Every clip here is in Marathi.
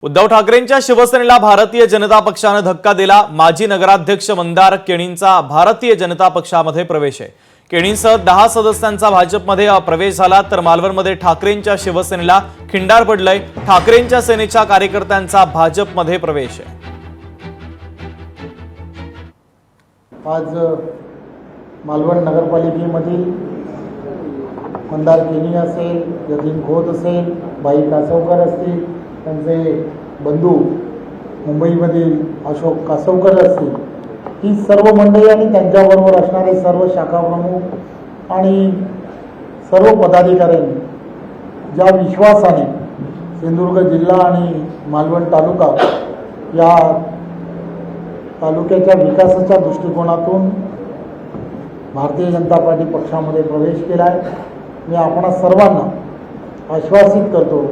उद्धव ठाकरेंच्या शिवसेनेला भारतीय जनता पक्षाने धक्का दिला। माजी नगराध्यक्ष मंदार केणींचा भारतीय जनता पक्षामध्ये प्रवेश आहे। केणींसह 10 सदस्यांचा भाजपमध्ये प्रवेश झाला, तर मालवणमध्ये ठाकरेंच्या शिवसेनेला खिंडार पडलंय। ठाकरेंच्या सेनेच्या कार्यकर्त्यांचा भाजपमध्ये प्रवेश आहे। आज मालवण नगरपालिकेमधील मंदार केणी असेल, यतीन खोत असेल, बाई कासवकर असतील, त्यांचे बंधू मुंबईमधील अशोक कासवकर असतील, ही सर्व मंडळी आणि त्यांच्याबरोबर असणारे सर्व शाखा प्रमुख आणि सर्व पदाधिकाऱ्यांनी ज्या विश्वासाने सिंधुदुर्ग जिल्हा आणि मालवण तालुका या तालुक्याच्या विकासाच्या दृष्टिकोनातून भारतीय जनता पार्टी पक्षामध्ये प्रवेश केला आहे। मी आपणा सर्वांना आश्वासित करतो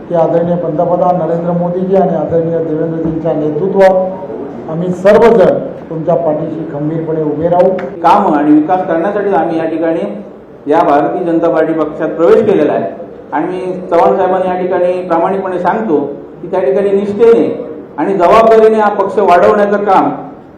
की आदरणीय पंतप्रधान नरेंद्र मोदीजी आणि आदरणीय देवेंद्रजींच्या नेतृत्वात आम्ही सर्वजण तुमच्या पाठीशी खंबीरपणे उभे राहू। काम आणि विकास करण्यासाठी आम्ही या ठिकाणी या भारतीय जनता पार्टी पक्षात प्रवेश केलेला आहे आणि मी चव्हाण साहेबांना या ठिकाणी प्रामाणिकपणे सांगतो की त्या ठिकाणी निष्ठेने आणि जबाबदारीने हा पक्ष वाढवण्याचं काम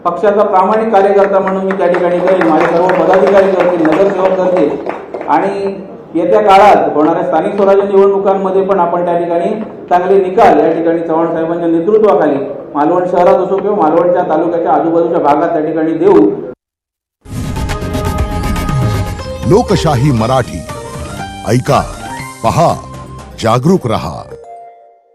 पक्षाचा प्रामाणिक कार्यकर्ता म्हणून मी त्या ठिकाणी करेन। माझे सर्व पदाधिकारी करतील, नगरसेवक करतील आणि येत्या काळात होणाऱ्या स्थानिक स्वराज्य निवडणुकांमध्ये पण आपण त्या ठिकाणी चांगले निकाल या ठिकाणी चव्हाण साहेबांच्या नेतृत्वाखाली मालवण शहरात असो किंवा मालवणच्या तालुक्याच्या आजूबाजूच्या भागात त्या ठिकाणी देऊ। लोकशाही मराठी ऐका, पहा, जागरूक रहा।